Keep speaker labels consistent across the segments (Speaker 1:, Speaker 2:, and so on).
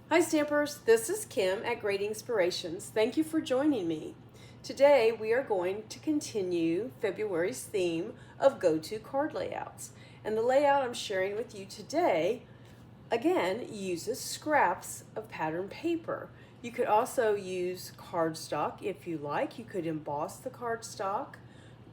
Speaker 1: Hi Stampers, this is Kim at Great Inspirations. Thank you for joining me. Today we are going to continue February's theme of go-to card layouts. And the layout I'm sharing with you today, again, uses scraps of pattern paper. You could also use cardstock if you like. You could emboss the cardstock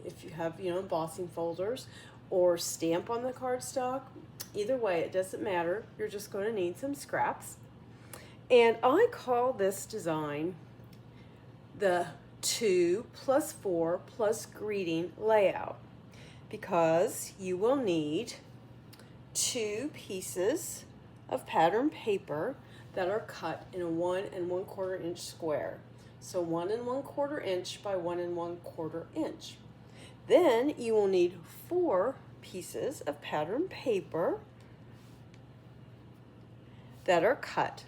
Speaker 1: if you have, embossing folders, or stamp on the cardstock. Either way, it doesn't matter. You're just going to need some scraps. And I call this design the 2+4 plus greeting layout because you will need 2 pieces of pattern paper that are cut in a 1 1/4 inch square. So 1 1/4 inch by 1 1/4 inch. Then you will need 4 pieces of pattern paper that are cut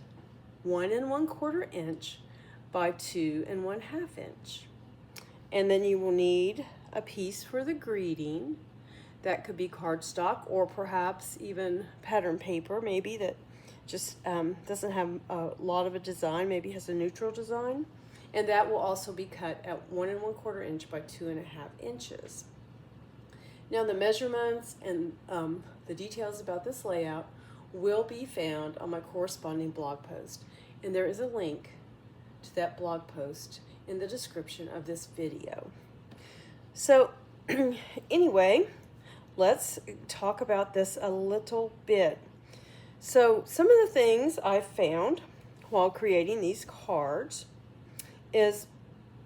Speaker 1: 1 1/4 inch by 2 1/2 inch. And then you will need a piece for the greeting. That could be cardstock or perhaps even pattern paper, maybe that just doesn't have a lot of a design, maybe has a neutral design. And that will also be cut at 1 1/4 inch by 2 1/2 inches. Now the measurements and the details about this layout will be found on my corresponding blog post. And there is a link to that blog post in the description of this video. So anyway, let's talk about this a little bit. So some of the things I found while creating these cards is,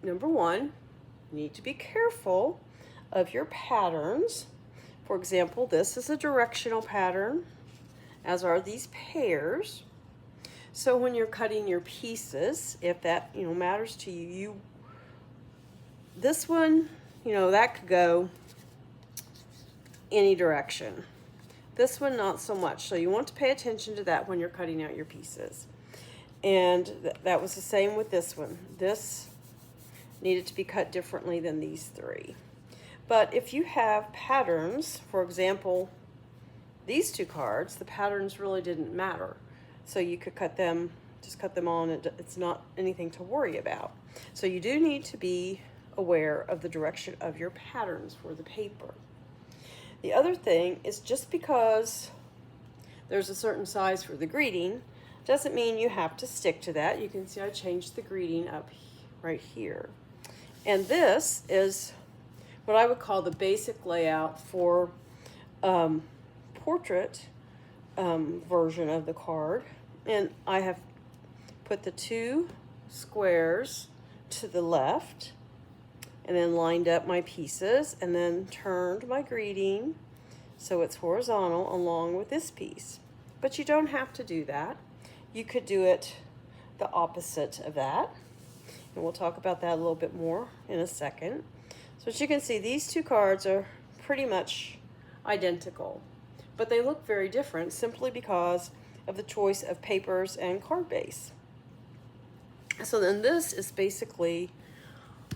Speaker 1: number one, you need to be careful of your patterns. For example, this is a directional pattern, as are these pairs. So when you're cutting your pieces, if that matters to you, this one, that could go any direction. This one not so much. So you want to pay attention to that when you're cutting out your pieces. And that was the same with this one. This needed to be cut differently than these 3. But if you have patterns, for example, these 2 cards, the patterns really didn't matter. So you could just cut them on. It's not anything to worry about. So you do need to be aware of the direction of your patterns for the paper. The other thing is, just because there's a certain size for the greeting doesn't mean you have to stick to that. You can see I changed the greeting up right here. And this is what I would call the basic layout for portrait version of the card. And I have put the 2 squares to the left and then lined up my pieces and then turned my greeting so it's horizontal along with this piece. But you don't have to do that. You could do it the opposite of that. And we'll talk about that a little bit more in a second. So as you can see, these 2 cards are pretty much identical, but they look very different simply because of the choice of papers and card base. So then this is basically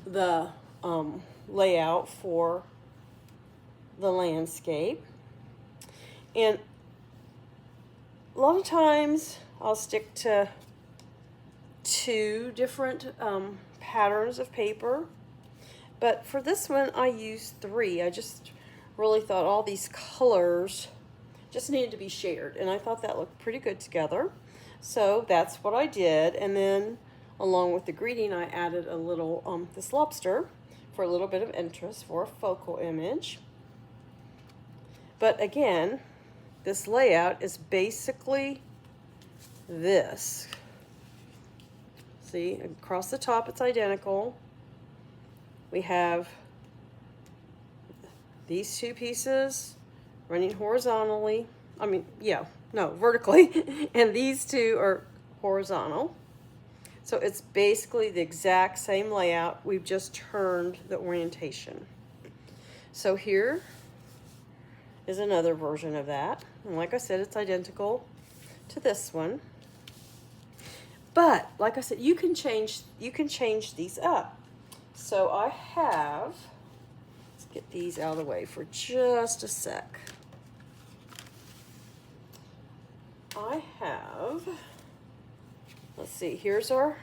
Speaker 1: the layout for the landscape. And a lot of times I'll stick to 2 different patterns of paper. But for this one, I used 3. I just really thought all these colors just needed to be shared. And I thought that looked pretty good together. So that's what I did. And then along with the greeting, I added a little, this lobster for a little bit of interest for a focal image. But again, this layout is basically this. See, across the top, it's identical. We have these 2 pieces running horizontally. Vertically. And these 2 are horizontal. So it's basically the exact same layout. We've just turned the orientation. So here is another version of that. And like I said, it's identical to this one. But like I said, you can change these up. So I have, let's get these out of the way for just a sec. I have let's see, here's our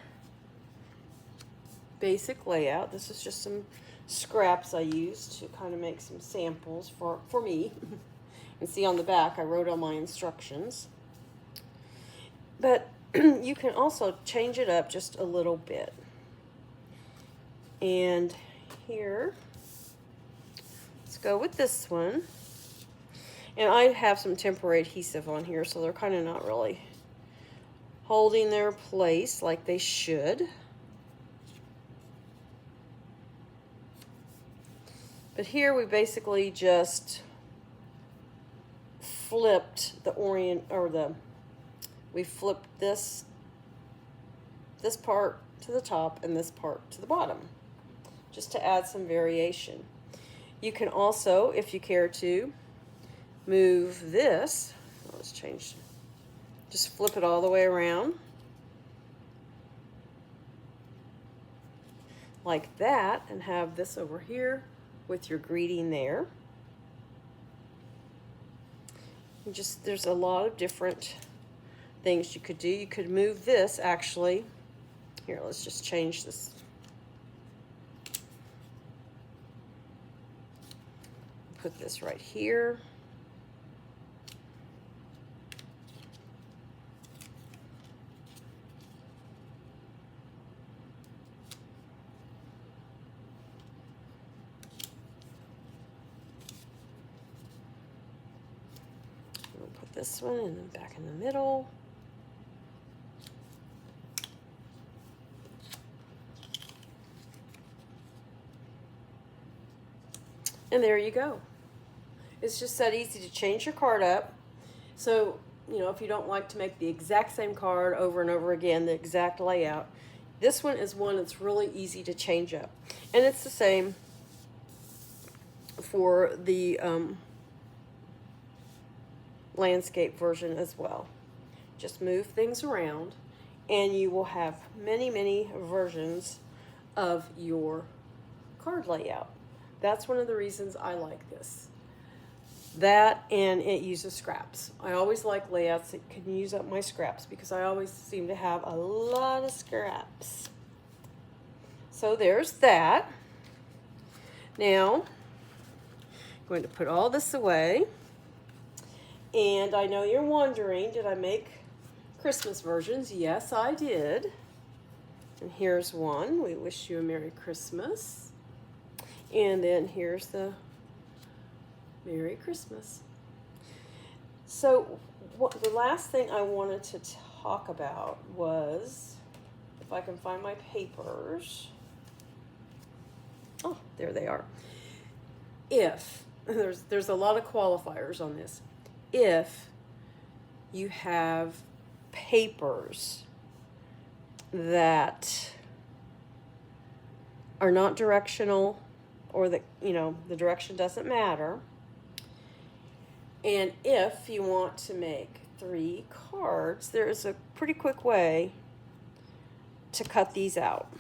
Speaker 1: basic layout. This is just some scraps I used to kind of make some samples for me. And see on the back, I wrote all my instructions. But you can also change it up just a little bit. And here, let's go with this one. And I have some temporary adhesive on here, so they're kind of not really holding their place like they should. But here we basically just flipped we flipped this part to the top and this part to the bottom, just to add some variation. You can also, if you care to, move this. Let's change. Just flip it all the way around. Like that, and have this over here with your greeting there. There's a lot of different things you could do. You could move this actually. Here, let's just change this. Put this right here. We'll put this one and then back in the middle. And there you go. It's just that easy to change your card up. So, you know, if you don't like to make the exact same card over and over again, the exact layout, this one is one that's really easy to change up. And it's the same for the landscape version as well. Just move things around and you will have many, many versions of your card layout. That's one of the reasons I like this. That, and it uses scraps. I always like layouts that can use up my scraps because I always seem to have a lot of scraps. So there's that. Now, I'm going to put all this away. And I know you're wondering, did I make Christmas versions? Yes, I did. And here's one. We wish you a Merry Christmas. And then here's the Merry Christmas. So the last thing I wanted to talk about was, if I can find my papers. Oh, there they are. If, there's a lot of qualifiers on this. If you have papers that are not directional, or that, you know, the direction doesn't matter, and if you want to make 3 cards, there is a pretty quick way to cut these out.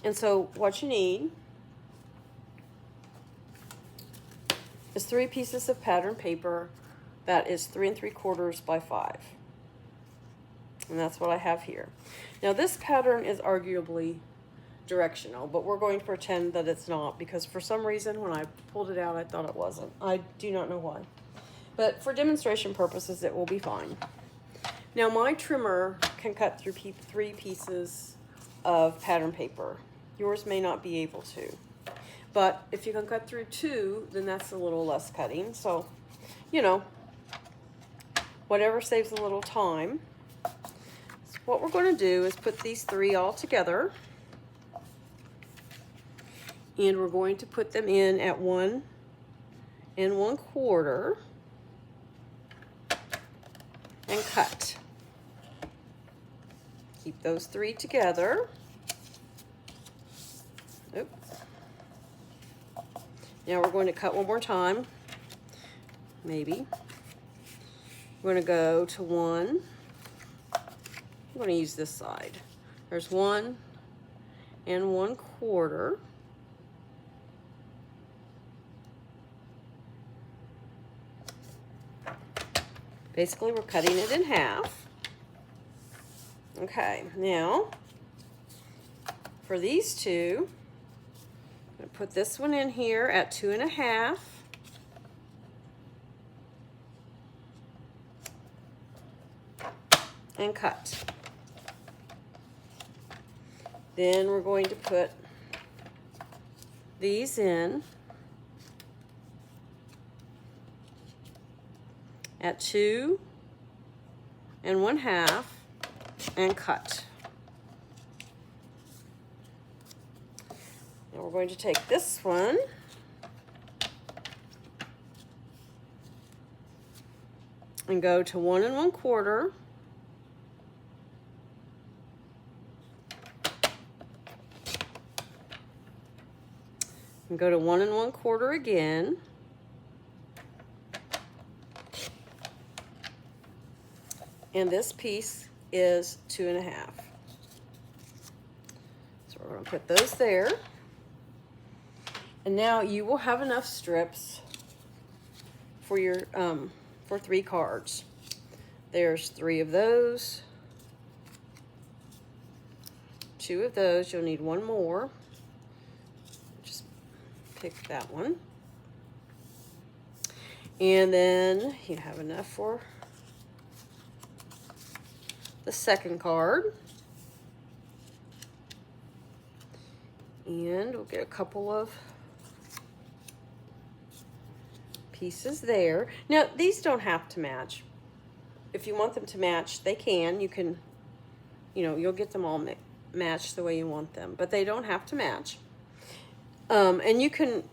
Speaker 1: And so what you need is 3 pieces of pattern paper that is 3 3/4 by 5. And that's what I have here. Now this pattern is arguably directional, but we're going to pretend that it's not, because for some reason when I pulled it out I thought it wasn't. I do not know why. But for demonstration purposes it will be fine. Now my trimmer can cut through 3 pieces of pattern paper. Yours may not be able to. But if you can cut through 2, then that's a little less cutting. So, you know, whatever saves a little time. So what we're going to do is put these 3 all together. And we're going to put them in at 1 1/4 and cut. Keep those 3 together. Oop. Now we're going to cut one more time, maybe. We're going to go to 1. I'm going to use this side. There's 1 1/4. Basically, we're cutting it in half. Okay, now for these two, I'm going to put this one in here at 2.5. And cut. Then we're going to put these in at 2.5 and cut. Now we're going to take this one and go to 1 1/4. And go to 1 1/4 again. And this piece is 2.5. So we're going to put those there. And now you will have enough strips for your for 3 cards. There's 3 of those, 2 of those. You'll need 1 more. Just pick that one. And then you have enough for the second card. And we'll get a couple of pieces there. Now, these don't have to match. If you want them to match, they can. You can, you'll get them all matched the way you want them, but they don't have to match. And you can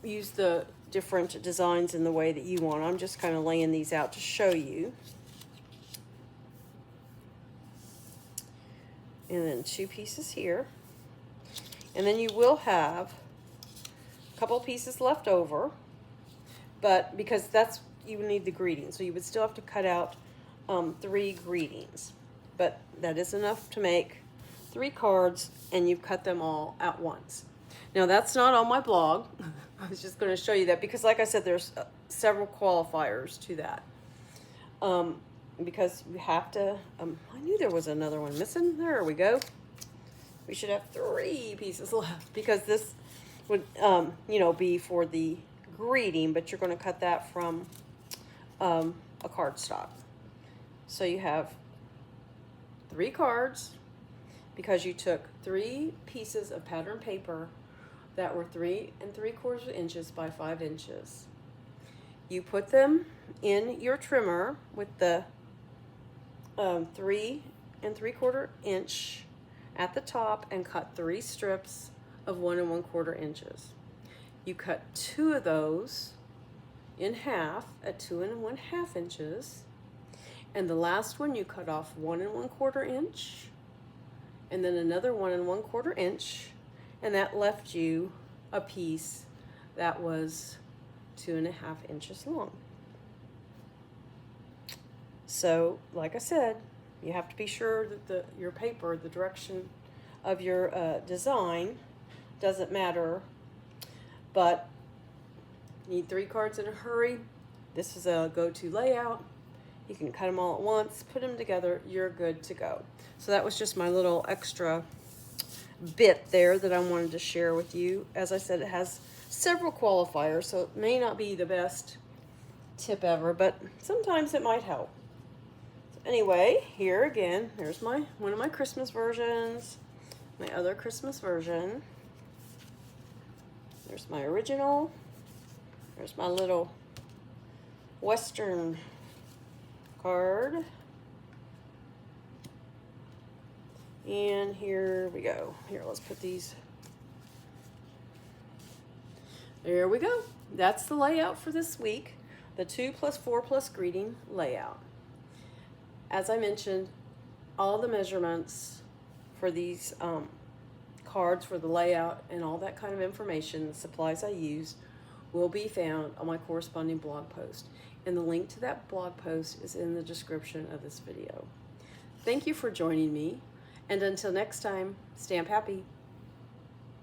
Speaker 1: use the different designs in the way that you want. I'm just kind of laying these out to show you. And then 2 pieces here. And then you will have a couple pieces left over, but because you need the greeting, so you would still have to cut out 3 greetings, but that is enough to make 3 cards, and you've cut them all at once. Now that's not on my blog. I was just going to show you that because, like I said, there's several qualifiers to that. Because you have to, I knew there was another one missing. There we go. We should have 3 pieces left because this would, be for the greeting, but you're going to cut that from a cardstock. So you have 3 cards because you took 3 pieces of pattern paper that were 3 3/4 inches by 5 inches. You put them in your trimmer with the 3 3/4 inch at the top and cut 3 strips of 1 1/4 inches. You cut 2 of those in half at 2 1/2 inches, and the last one you cut off 1 1/4 inch, and then another 1 1/4 inch, and that left you a piece that was 2.5 inches long. So, like I said, you have to be sure that your paper, the direction of your design doesn't matter, but you need 3 cards in a hurry. This is a go-to layout. You can cut them all at once, put them together, you're good to go. So that was just my little extra bit there that I wanted to share with you. As I said, it has several qualifiers, so it may not be the best tip ever, but sometimes it might help. Anyway, here again, there's one of my Christmas versions, my other Christmas version. There's my original. There's my little Western card. And here we go. Here, let's put these. There we go. That's the layout for this week. The 2 + 4 + greeting layout. As I mentioned, all the measurements for these cards for the layout and all that kind of information, the supplies I use, will be found on my corresponding blog post. And the link to that blog post is in the description of this video. Thank you for joining me. And until next time, stamp happy.